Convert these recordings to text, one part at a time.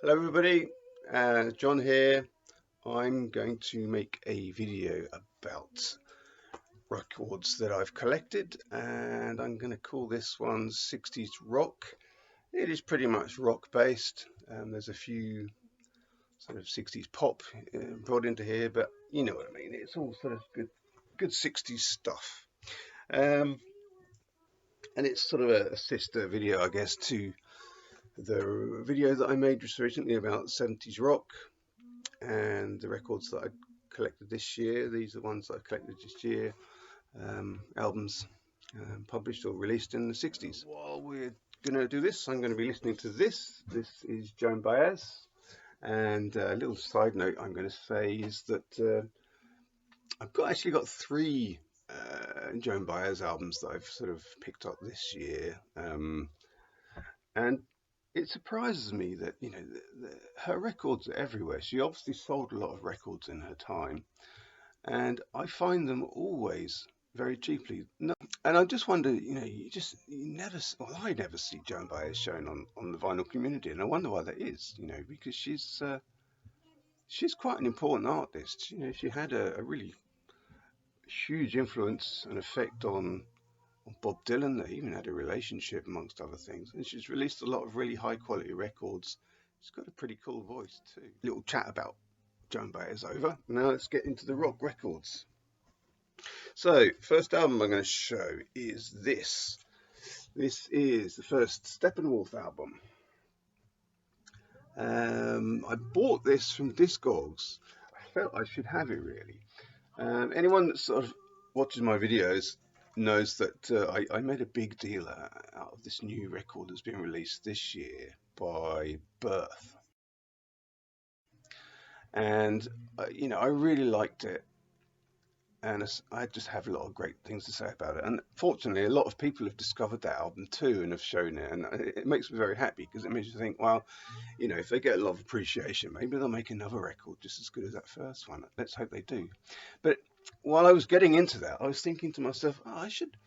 Hello everybody, John here. I'm going to make a video about records that I've collected, and I'm going to call this one 60s rock. It is pretty much rock based. There's a few sort of 60s pop brought into here, but you know what I mean. It's all sort of good 60s stuff. Um, and it's sort of a sister video, I guess, to the video that I made just recently about 70s rock. And the records that I collected this year, these are the ones that I collected this year, albums published or released in the 60s. While we're going to do this, I'm going to be listening to this. This is Joan Baez. And a little side note I'm going to say is that I've actually got three Joan Baez albums that I've sort of picked up this year. And it surprises me that her records are everywhere. She obviously sold a lot of records in her time, and I find them always very cheaply. No, and I just wonder, I never see Joan Baez shown on the vinyl community, and I wonder why that is. Because she's quite an important artist. She had a really huge influence and effect on Bob Dylan. They even had a relationship amongst other things, and she's released a lot of really high quality records. She's got a pretty cool voice too. Little chat about Joan Baez over. Now let's get into the rock records. So first album I'm going to show is this. This is the first Steppenwolf album. I bought this from Discogs. I felt I should have it really. Anyone that sort of watches my videos knows that I made a big deal out of this new record that's been released this year by Birth. And, I really liked it. And I just have a lot of great things to say about it. And fortunately, a lot of people have discovered that album too and have shown it. And it makes me very happy because it makes you think, well, if they get a lot of appreciation, maybe they'll make another record just as good as that first one. Let's hope they do. But while I was getting into that, I was thinking to myself, I should,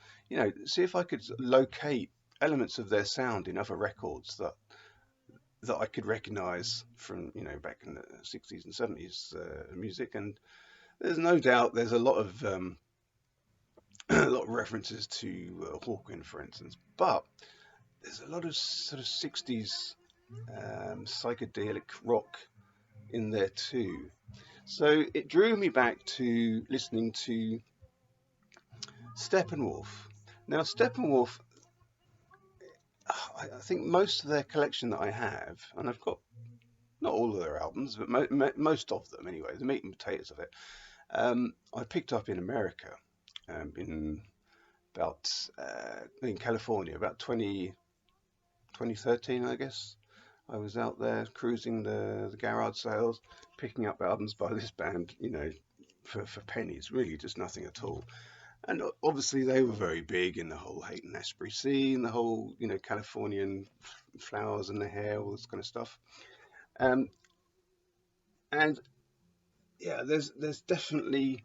see if I could locate elements of their sound in other records that I could recognize from, back in the 60s and 70s music. And there's no doubt there's a lot of a lot of references to Hawkwind, for instance, but there's a lot of sort of 60s psychedelic rock in there too. So it drew me back to listening to Steppenwolf. Now, Steppenwolf, I think most of their collection that I have, and I've got not all of their albums, but most of them anyway, the meat and potatoes of it, I picked up in America, in California, about 2013, I guess. I was out there cruising the garage sales, picking up albums by this band, for pennies, really just nothing at all. And obviously they were very big in the whole Haight-Ashbury scene, the whole, Californian flowers in the hair, all this kind of stuff. And yeah, there's definitely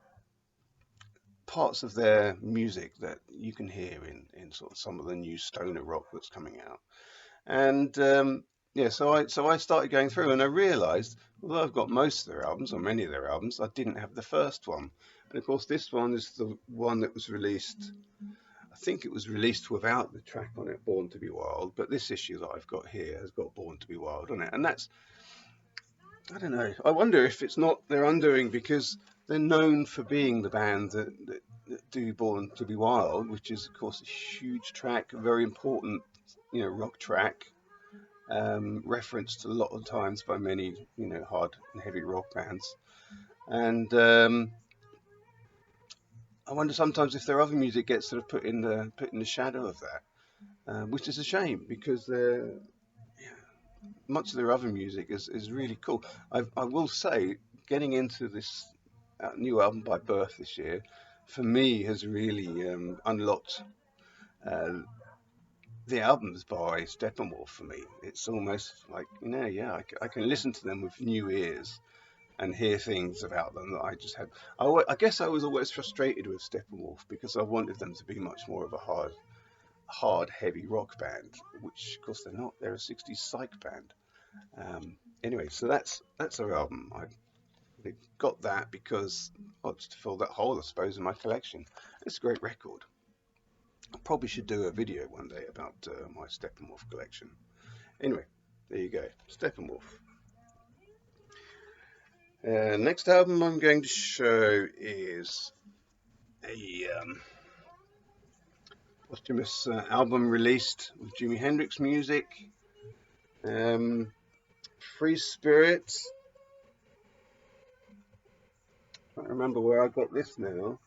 parts of their music that you can hear in sort of some of the new stoner rock that's coming out. And yeah, so I started going through, and I realised, although I've got most of their albums, or many of their albums, I didn't have the first one. And of course, this one is the one that was released. I think it was released without the track on it, "Born to Be Wild." But this issue that I've got here has got "Born to Be Wild" on it, and that's, I don't know. I wonder if it's not their undoing, because they're known for being the band that do "Born to Be Wild," which is of course a huge track, a very important, rock track, referenced a lot of times by many, hard and heavy rock bands. And I wonder sometimes if their other music gets sort of put in the shadow of that, which is a shame, because much of their other music is really cool. I will say, getting into this new album by Birth this year, for me, has really unlocked the albums by Steppenwolf for me. It's almost like, I can listen to them with new ears and hear things about them that I just had. I guess I was always frustrated with Steppenwolf because I wanted them to be much more of a hard, heavy rock band, which of course they're not. They're a 60s psych band. Anyway, so that's our album. I got that because just to fill that hole, I suppose, in my collection. It's a great record. I probably should do a video one day about my Steppenwolf collection. Anyway, there you go, Steppenwolf. Next album I'm going to show is a posthumous album released with Jimi Hendrix music. Um, Free Spirit. I can't remember where I got this now.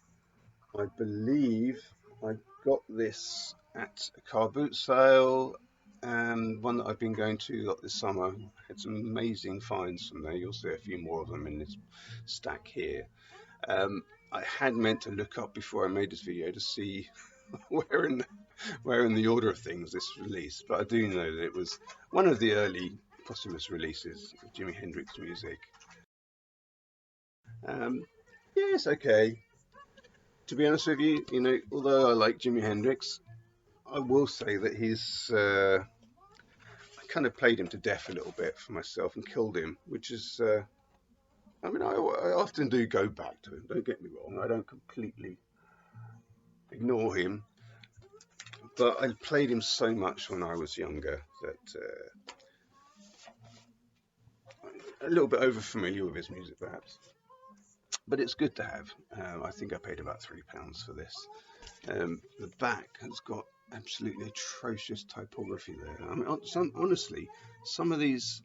I believe I got this at a car boot sale, and one that I've been going to a lot this summer. I had some amazing finds from there. You'll see a few more of them in this stack here. I had meant to look up before I made this video to see where in the order of things this released, but I do know that it was one of the early posthumous releases of Jimi Hendrix music. Yeah, it's okay. To be honest with you, although I like Jimi Hendrix, I will say that I kind of played him to death a little bit for myself and killed him, which is, I often do go back to him, don't get me wrong. I don't completely ignore him, but I played him so much when I was younger that a little bit over familiar with his music perhaps. But it's good to have. I think I paid about £3 for this. The back has got absolutely atrocious typography there. I mean, honestly, some of these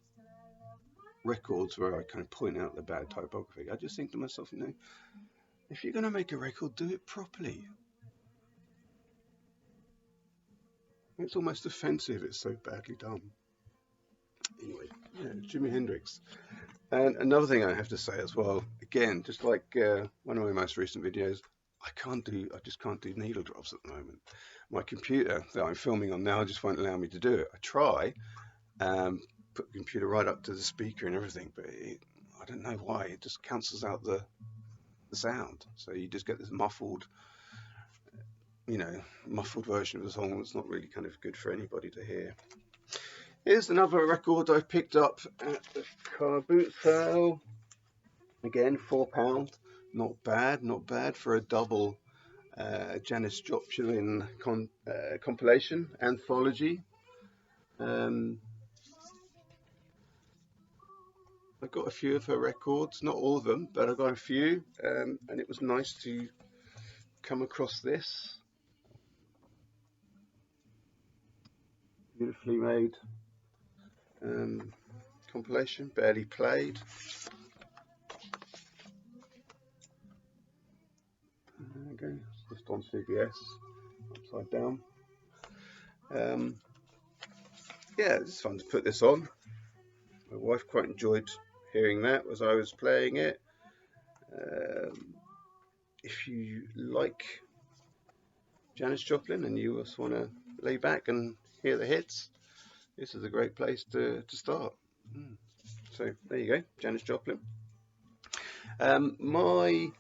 records where I kind of point out the bad typography, I just think to myself, if you're going to make a record, do it properly. It's almost offensive, it's so badly done. Anyway, yeah, Jimi Hendrix. And another thing I have to say as well, again, just like one of my most recent videos, I just can't do needle drops at the moment. My computer that I'm filming on now just won't allow me to do it. I try, put the computer right up to the speaker and everything, but I don't know why, it just cancels out the sound. So you just get this muffled version of the song that's not really kind of good for anybody to hear. Here's another record I picked up at the car boot sale. Again, £4. Not bad for a double Janice Joplin compilation anthology. I got a few of her records, not all of them, but I got a few, and it was nice to come across this beautifully made compilation, barely played. There we go, it's just on CBS, upside down. Yeah, it's fun to put this on. My wife quite enjoyed hearing that as I was playing it. If you like Janice Joplin and you just want to lay back and hear the hits, this is a great place to start. So there you go, Janice Joplin. My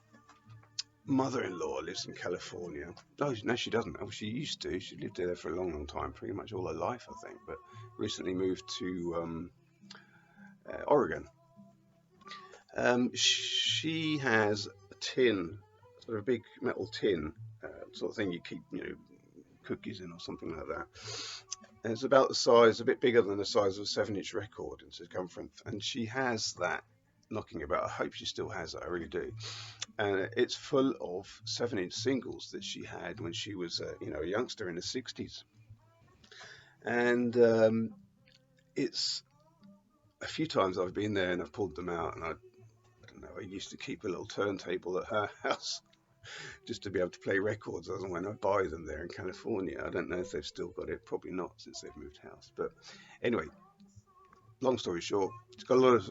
mother-in-law lives in California. Oh, no, she doesn't. Oh, she used to. She lived there for a long time, pretty much all her life, I think, but recently moved to Oregon. She has a tin, sort of a big metal tin, sort of thing you keep, cookies in or something like that. And it's about the size, a bit bigger than the size of a 7-inch record in circumference. And she has that knocking about. I hope she still has it, I really do. And it's full of 7-inch singles that she had when she was, a youngster in the 60s. And it's a few times I've been there and I've pulled them out, and I don't know, I used to keep a little turntable at her house just to be able to play records as and when I buy them there in California. I don't know if they've still got it, probably not since they've moved house. But anyway, long story short, it's got a lot of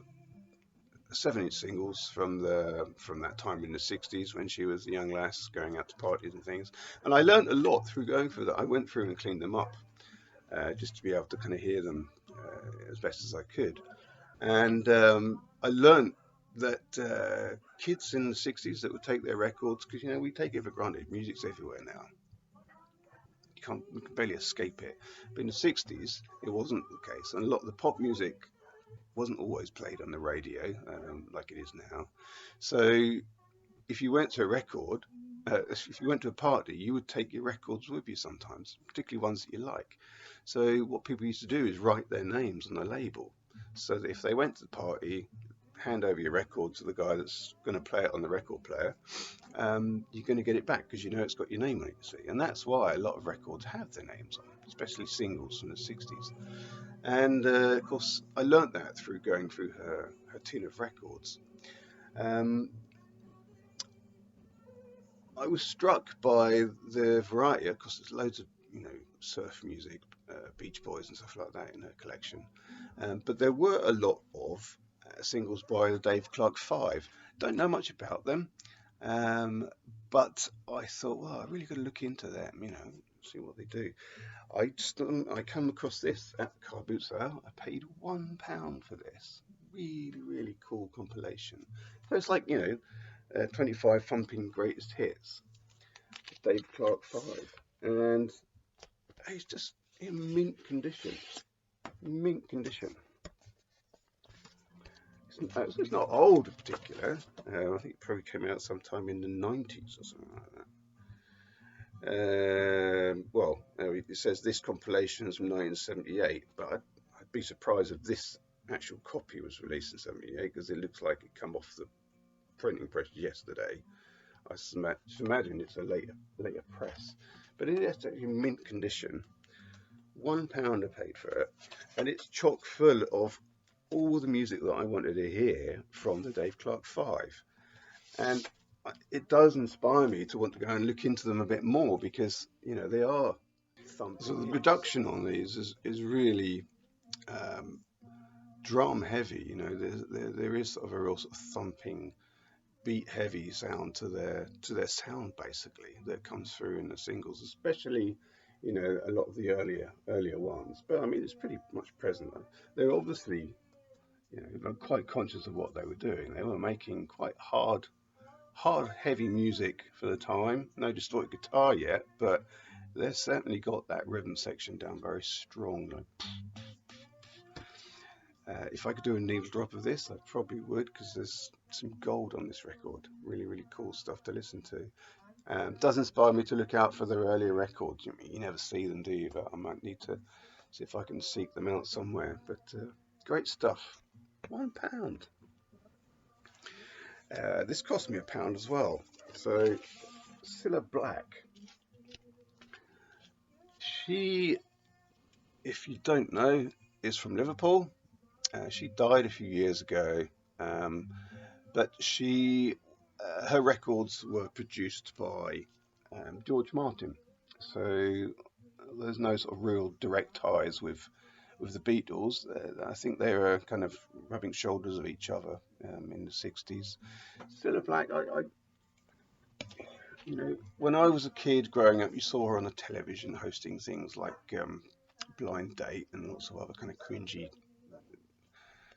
7-inch singles from that time in the 60s when she was a young lass going out to parties and things. And I learned a lot through going through that. I went through and cleaned them up just to be able to kind of hear them as best as I could. And I learned that kids in the 60s that would take their records, because we take it for granted, music's everywhere now, we can barely escape it, but in the 60s it wasn't the case, and a lot of the pop music wasn't always played on the radio like it is now. So if you went to a record, if you went to a party, you would take your records with you sometimes, particularly ones that you like. So what people used to do is write their names on a label, so that if they went to the party, hand over your record to the guy that's going to play it on the record player, you're going to get it back because you know it's got your name on it, you see. And that's why a lot of records have their names on, especially singles from the 60s. And of course, I learnt that through going through her tin of records. Um, I was struck by the variety, because there's loads of, surf music, Beach Boys and stuff like that in her collection. But there were a lot of singles by the Dave Clark Five. Don't know much about them, but I thought, well, I really got to look into them, see what they do. I come across this at the car boot sale. I paid £1 for this. Really, really cool compilation. So it's like, 25 thumping greatest hits, Dave Clark 5, and it's just in mint condition. Mint condition. It's not old in particular. I think it probably came out sometime in the 90s or something like that. Well, it says this compilation is from 1978, but I'd be surprised if this actual copy was released in 78, because it looks like it come off the printing press yesterday. I imagine it's a later press, but it is actually mint condition. £1 I paid for it, and it's chock full of all the music that I wanted to hear from the Dave Clark Five, and it does inspire me to want to go and look into them a bit more, because they are thumping. So the production on these is really drum heavy. There is sort of a real sort of thumping, beat heavy sound to their sound, basically, that comes through in the singles, especially a lot of the earlier ones. But I mean, it's pretty much present. They're obviously quite conscious of what they were doing. They were making quite hard heavy music for the time. No distorted guitar yet, but they've certainly got that rhythm section down very strong. If I could do a needle drop of this, I probably would, because there's some gold on this record. Really, really cool stuff to listen to. Does inspire me to look out for their earlier records. You never see them, do you? But I might need to see if I can seek them out somewhere. But great stuff. £1. This cost me £1 as well. So Cilla Black. She, if you don't know, is from Liverpool. She died a few years ago, but her records were produced by George Martin. So there's no sort of real direct ties with the Beatles. I think they were kind of rubbing shoulders of each other in the 60s. Cilla Black, when I was a kid growing up, you saw her on the television hosting things like Blind Date and lots of other kind of cringy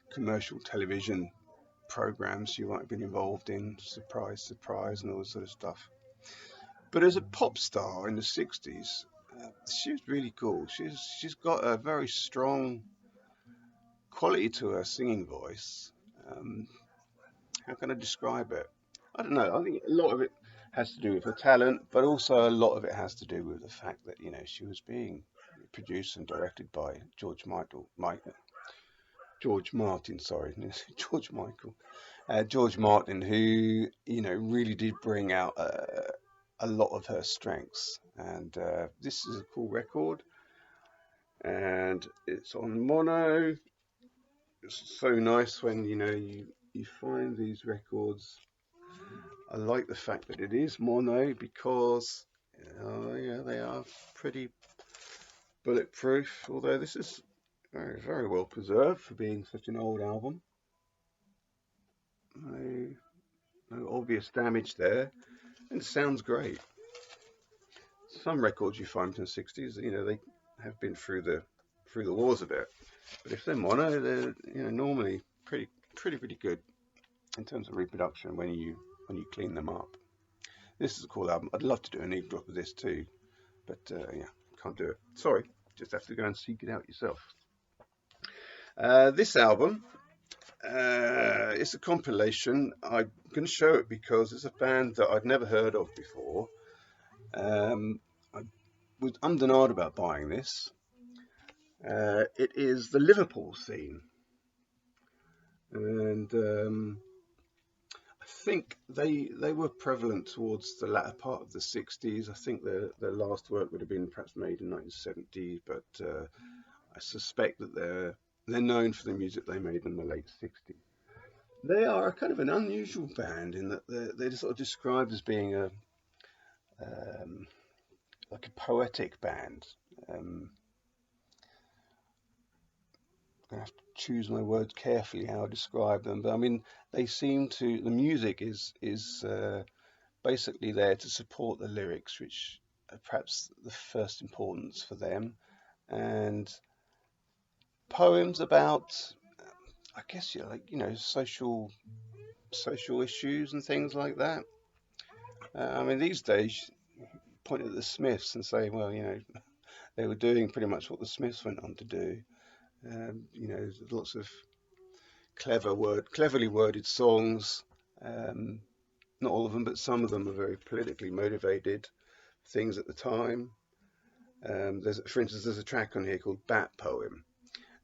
commercial television programs you might have been involved in, Surprise, and all this sort of stuff. But as a pop star in the 60s, she was really cool. She's got a very strong quality to her singing voice. How can I describe it? I don't know. I think a lot of it has to do with her talent, but also a lot of it has to do with the fact that she was being produced and directed by George Martin, who really did bring out a lot of her strengths. And this is a cool record, and it's on mono. It's so nice when you find these records. I like the fact that it is mono, because they are pretty bulletproof, although this is very, very well preserved for being such an old album. No obvious damage there, and it sounds great. Some records you find from the 60s, they have been through the wars a bit, but if they're mono, they're normally pretty good in terms of reproduction when you clean them up. This is a cool album. I'd love to do a needle drop of this too, but can't do it. Sorry, just have to go and seek it out yourself. This album, it's a compilation. I'm going to show it because it's a band that I'd never heard of before. I was undenied about buying this. It is the Liverpool Theme, and I think they were prevalent towards the latter part of the 60s. I think their last work would have been perhaps made in 1970, but I suspect that they're known for the music they made in the late 60s. They are kind of an unusual band in that they're sort of described as being um, like a poetic band. Um, I have to choose my words carefully how I describe them, but I mean they seem to. The music is basically there to support the lyrics, which are perhaps the first importance for them, and poems about, I guess, like social issues and things like that. I mean, these days, point at the Smiths and say, well, they were doing pretty much what the Smiths went on to do. Lots of cleverly worded songs. Um, Not all of them, but some of them are very politically motivated things at the time. For instance, there's a track on here called Bat Poem,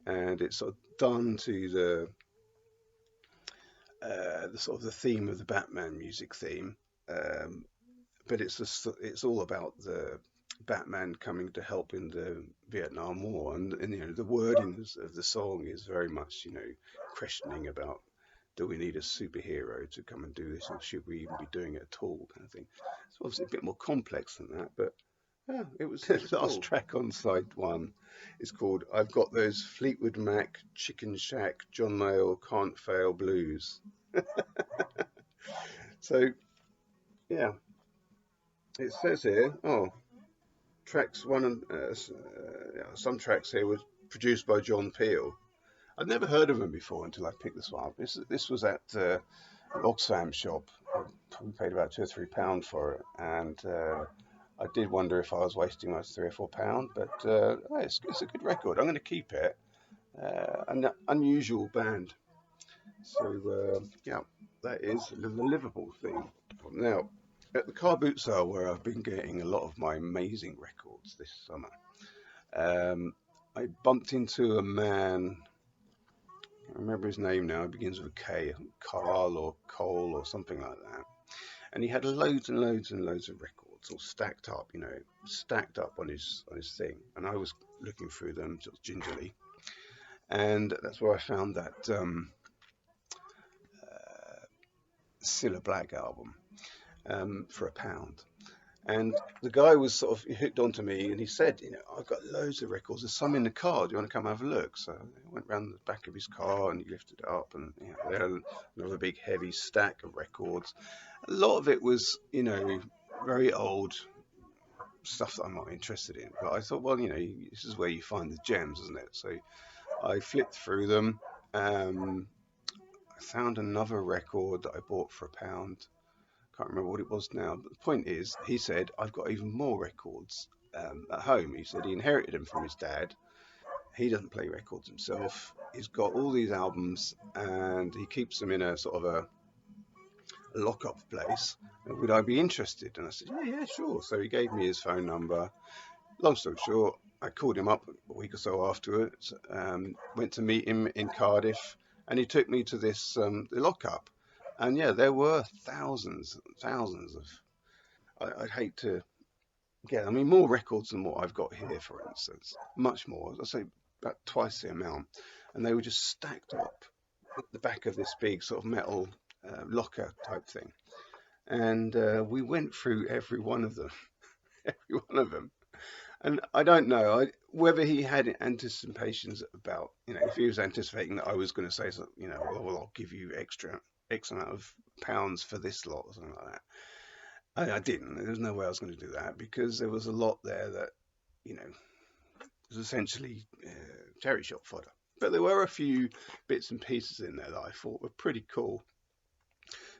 and it's sort of done to the sort of the theme of the Batman music theme. Um, but it's all about the Batman coming to help in the Vietnam War, and the wording of the song is very much questioning about, do we need a superhero to come and do this, or should we even be doing it at all, kind of thing. It's obviously a bit more complex than that, but yeah, it was the last track on side one. It's called "I've Got Those Fleetwood Mac Chicken Shack John Mayall Can't Fail Blues." So yeah, it says here. Oh, tracks one and yeah, some tracks here were produced by John Peel. I'd never heard of him before until I picked this one up. This was at an Oxfam shop. I probably paid about £2 or £3 for it, and I did wonder if I was wasting my £3 or £4, but it's a good record. I'm going to keep it. An unusual band. So yeah, that is the Liverpool theme. Now, at the car boot sale where I've been getting a lot of my amazing records this summer, um, I bumped into a man. I can't remember his name now. It begins with a K, Carl or Cole or something like that. And he had loads and loads and loads of records, all stacked up, stacked up on his thing. And I was looking through them sort of gingerly, and that's where I found that Cilla Black album for £1. And the guy was sort of hooked onto me, and he said, I've got loads of records. There's some in the car. Do you want to come have a look? So I went round the back of his car, and he lifted it up, and there had another big heavy stack of records. A lot of it was, very old stuff that I'm not interested in. But I thought, well, this is where you find the gems, isn't it? So I flipped through them. I found another record that I bought for £1. Can't remember what it was now, but the point is, he said, I've got even more records at home. He said he inherited them from his dad. He doesn't play records himself. He's got all these albums, and he keeps them in a sort of a lock-up place. Would I be interested? And I said, yeah, sure. So he gave me his phone number. Long story short, I called him up a week or so afterwards, went to meet him in Cardiff, and he took me to this the lock-up. And yeah, there were thousands of. I'd hate to get, I mean, more records than what I've got here, for instance, much more. I'd say about twice the amount, and they were just stacked up at the back of this big sort of metal locker type thing. And we went through every one of them, every one of them. And I don't know whether he had anticipations about, if he was anticipating that I was going to say, well, I'll give you X amount of pounds for this lot or something like that. I didn't. There was no way I was going to do that because there was a lot there that, was essentially cherry shop fodder. But there were a few bits and pieces in there that I thought were pretty cool.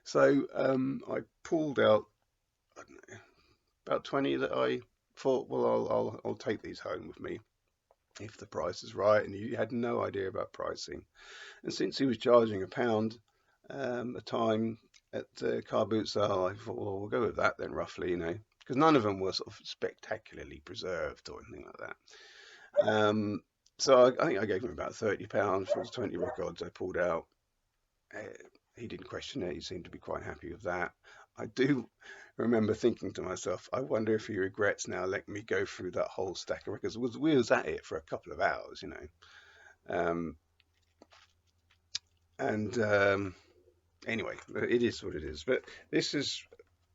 So I pulled out, I don't know, about 20 that I thought, well, I'll take these home with me. if the price is right, and he had no idea about pricing. And since he was charging £1 a time at the car boot sale, I thought, well, we'll go with that then, roughly, because none of them were sort of spectacularly preserved or anything like that. So I think I gave him about £30 for the 20 records I pulled out. He didn't question it. He seemed to be quite happy with that. I do remember thinking to myself, I wonder if he regrets now letting me go through that whole stack of records. We was at it for a couple of hours, Um, and anyway, it is what it is. But this is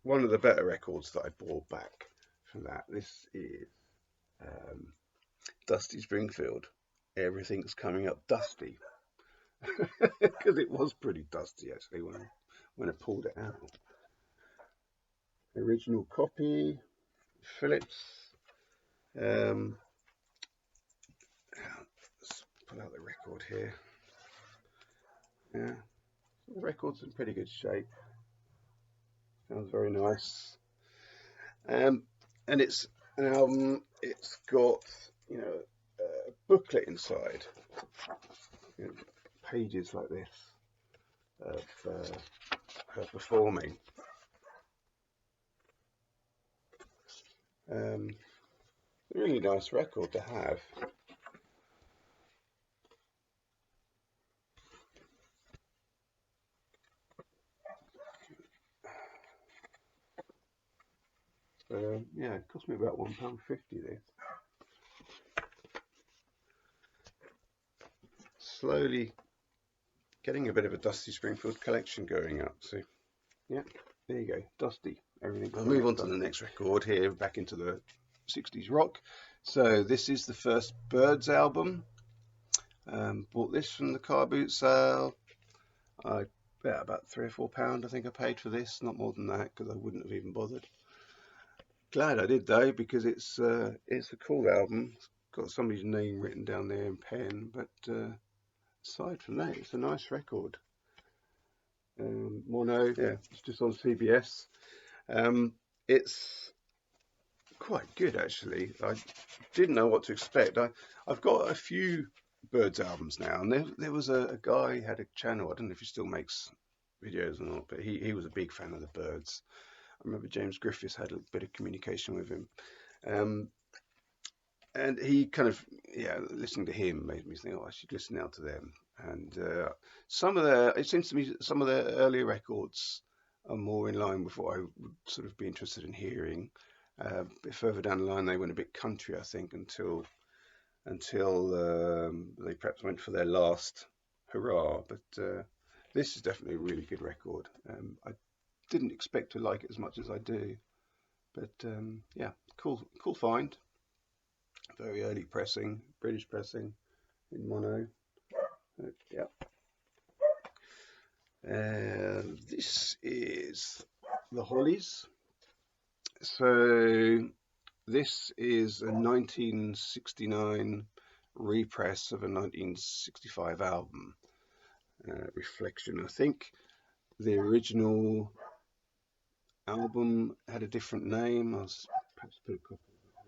one of the better records that I bought back from that. This is Dusty Springfield. Everything's coming up dusty. Because it was pretty dusty actually when I pulled it out. Original copy, Phillips. Let's pull out the record here. Yeah, the record's in pretty good shape. Sounds very nice. And it's an album. It's got a booklet inside, pages like this of her performing. A really nice record to have. Yeah, it cost me about £1.50 this. Slowly getting a bit of a Dusty Springfield collection going up. So yeah, there you go, Dusty. Everything. I'll move on to the next record here, back into the 60s rock. So this is the first Byrds album. Bought this from the car boot sale. About £3 or £4 I think I paid for this, not more than that, because I wouldn't have even bothered. Glad I did though, because it's a cool album. It's got somebody's name written down there in pen, but aside from that, it's a nice record. Mono, yeah, it's just on CBS. It's quite good actually. I didn't know what to expect. I've got a few Byrds albums now, and there was a guy had a channel. I don't know if he still makes videos or not, but he was a big fan of the Byrds. I remember James Griffiths had a bit of communication with him, and he kind of, listening to him made me think, oh, I should listen now to them. And it seems to me some of their earlier records are more in line with what I would sort of be interested in hearing. A bit further down the line, they went a bit country, I think, until they perhaps went for their last hurrah. But this is definitely a really good record. I didn't expect to like it as much as I do, but yeah, cool find. Very early pressing, British pressing in mono. Yeah. This is the Hollies. So this is a 1969 repress of a 1965 album, Reflection. I think the original album had a different name. I'll perhaps put a copy of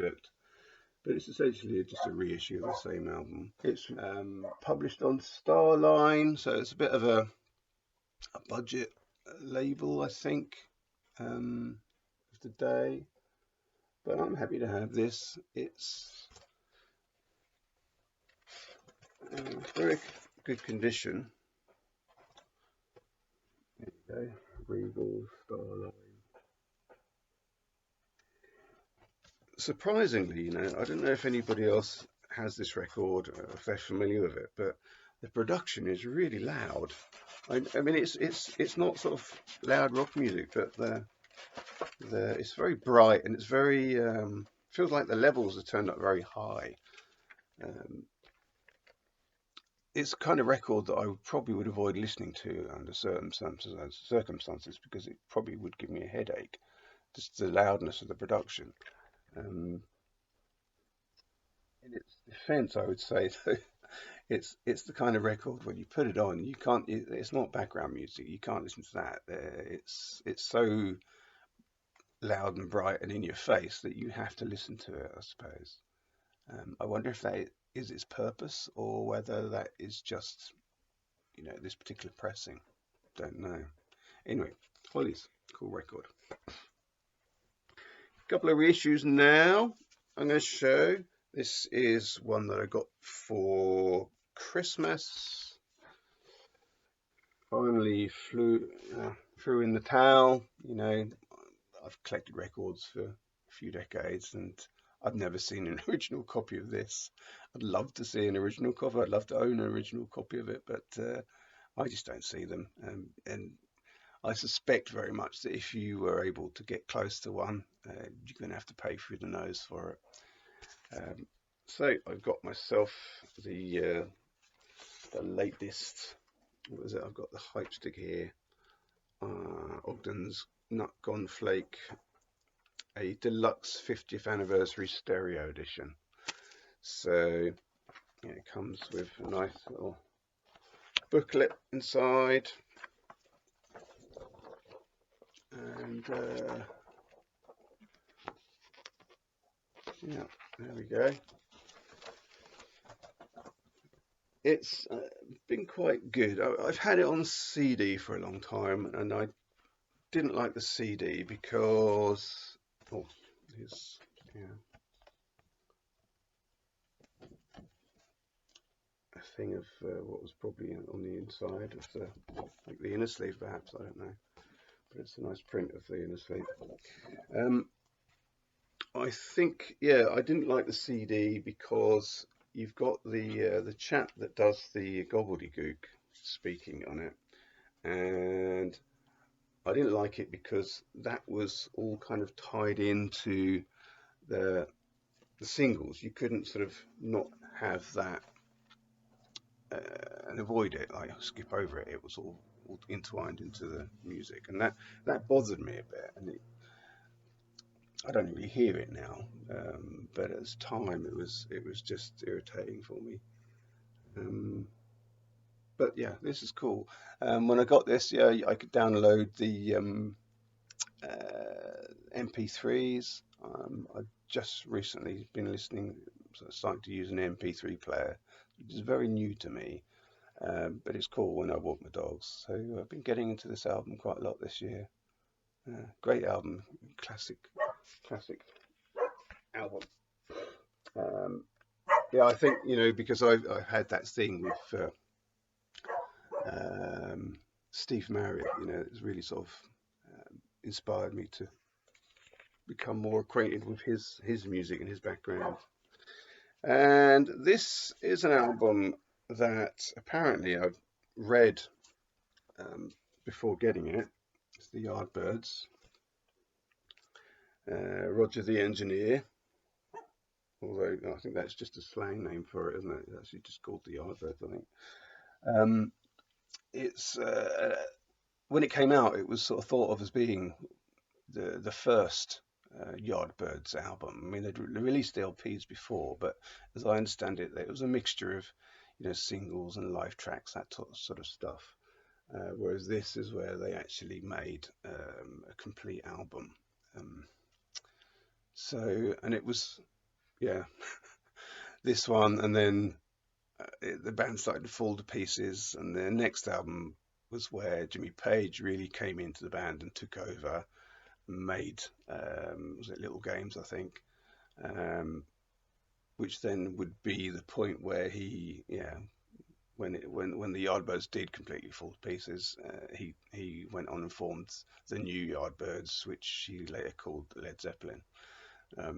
it. Looked. But it's essentially just a reissue of the same album. It's published on Starline, so it's a bit of a budget label, I think, of the day. But I'm happy to have this. It's very good condition. There you go, Regal, Starline. Surprisingly, I don't know if anybody else has this record, if they're familiar with it, but the production is really loud. I mean, it's not sort of loud rock music, but it's very bright, and it's very feels like the levels are turned up very high. It's a kind of record that I probably would avoid listening to under certain circumstances, because it probably would give me a headache, just the loudness of the production. In its defense, I would say though, it's the kind of record when you put it on, you can't. It's not background music. You can't listen to that. It's so loud and bright and in your face that you have to listen to it, I suppose. I wonder if that is its purpose or whether that is just, this particular pressing. Don't know. Anyway, Hollies, cool record. A couple of reissues now. I'm going to show. This is one that I got for Christmas. Finally threw in the towel. I've collected records for a few decades, and I've never seen an original copy of this. I'd love to see an original copy. I'd love to own an original copy of it, but I just don't see them. And I suspect very much that if you were able to get close to one, you're going to have to pay through the nose for it. So I've got myself the latest. What is it? I've got the Hype Stick here. Ogden's Nut Gone Flake, a deluxe 50th anniversary stereo edition. So it comes with a nice little booklet inside, and yeah, there we go. It's been quite good. I've had it on CD for a long time, and I didn't like the CD because a thing of what was probably on the inside of the inner sleeve, perhaps, I don't know, but it's a nice print of the inner sleeve. I think, I didn't like the CD because you've got the chap that does the gobbledygook speaking on it, and I didn't like it because that was all kind of tied into the singles. You couldn't sort of not have that and avoid it, like skip over it. It was all entwined into the music, and that bothered me a bit. And I don't really hear it now, but at the time it was just irritating for me. But yeah, this is cool. When I got this, I could download the MP3s. I've just recently been starting to use an MP3 player, which is very new to me, but it's cool when I walk my dogs. So I've been getting into this album quite a lot this year. Great album, classic album. I think because I've had that thing with Steve Marriott, it's really sort of inspired me to become more acquainted with his music and his background. And this is an album that apparently I've read before getting it. It's the Yardbirds. Roger the Engineer, although I think that's just a slang name for it, isn't it? It's actually just called the Yardbirds, I think. It's when it came out, it was sort of thought of as being the first Yardbirds album. I mean, they'd released LPs before, but as I understand it, it was a mixture of singles and live tracks, that sort of stuff. Whereas this is where they actually made a complete album. And it was, this one, and then the band started to fall to pieces, and their next album was where Jimmy Page really came into the band and took over and made, was it Little Games, I think, which then would be the point where he, when the Yardbirds did completely fall to pieces, he went on and formed the new Yardbirds, which he later called Led Zeppelin. I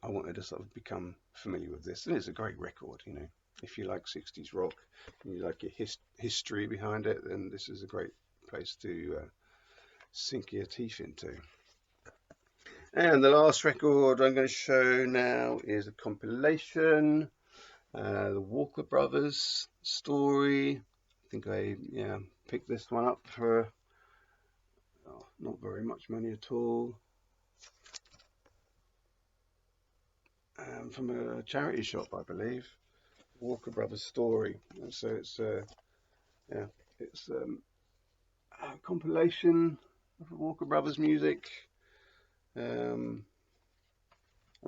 wanted to sort of become familiar with this, and it's a great record. If you like 60s rock and you like your history behind it, then this is a great place to sink your teeth into. And the last record I'm going to show now is a compilation, the Walker Brothers story. I think I picked this one up for not very much money at all. From a charity shop, I believe. Walker Brothers story. And so it's a compilation. Walker Brothers music, on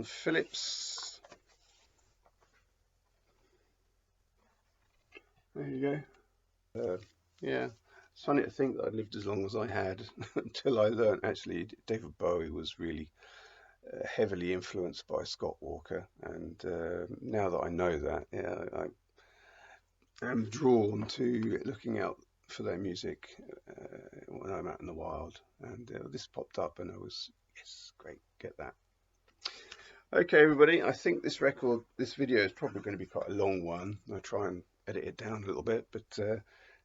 Philips. There you go. Yeah, it's funny to think that I lived as long as I had until I learned actually David Bowie was really heavily influenced by Scott Walker, and now that I know that, yeah, I am drawn to looking out for their music when I'm out in the wild, and this popped up, and I was, yes, great, get that. Okay, everybody, I think this video is probably going to be quite a long one. I'll try and edit it down a little bit, but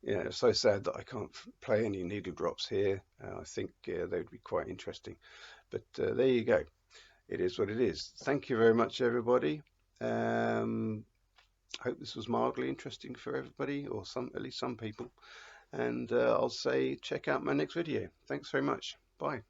yeah, it's so sad that I can't play any needle drops here. I think they would be quite interesting, but there you go. It is what it is. Thank you very much, everybody. Hope this was mildly interesting for everybody, or at least some people. And I'll say check out my next video. Thanks very much. Bye.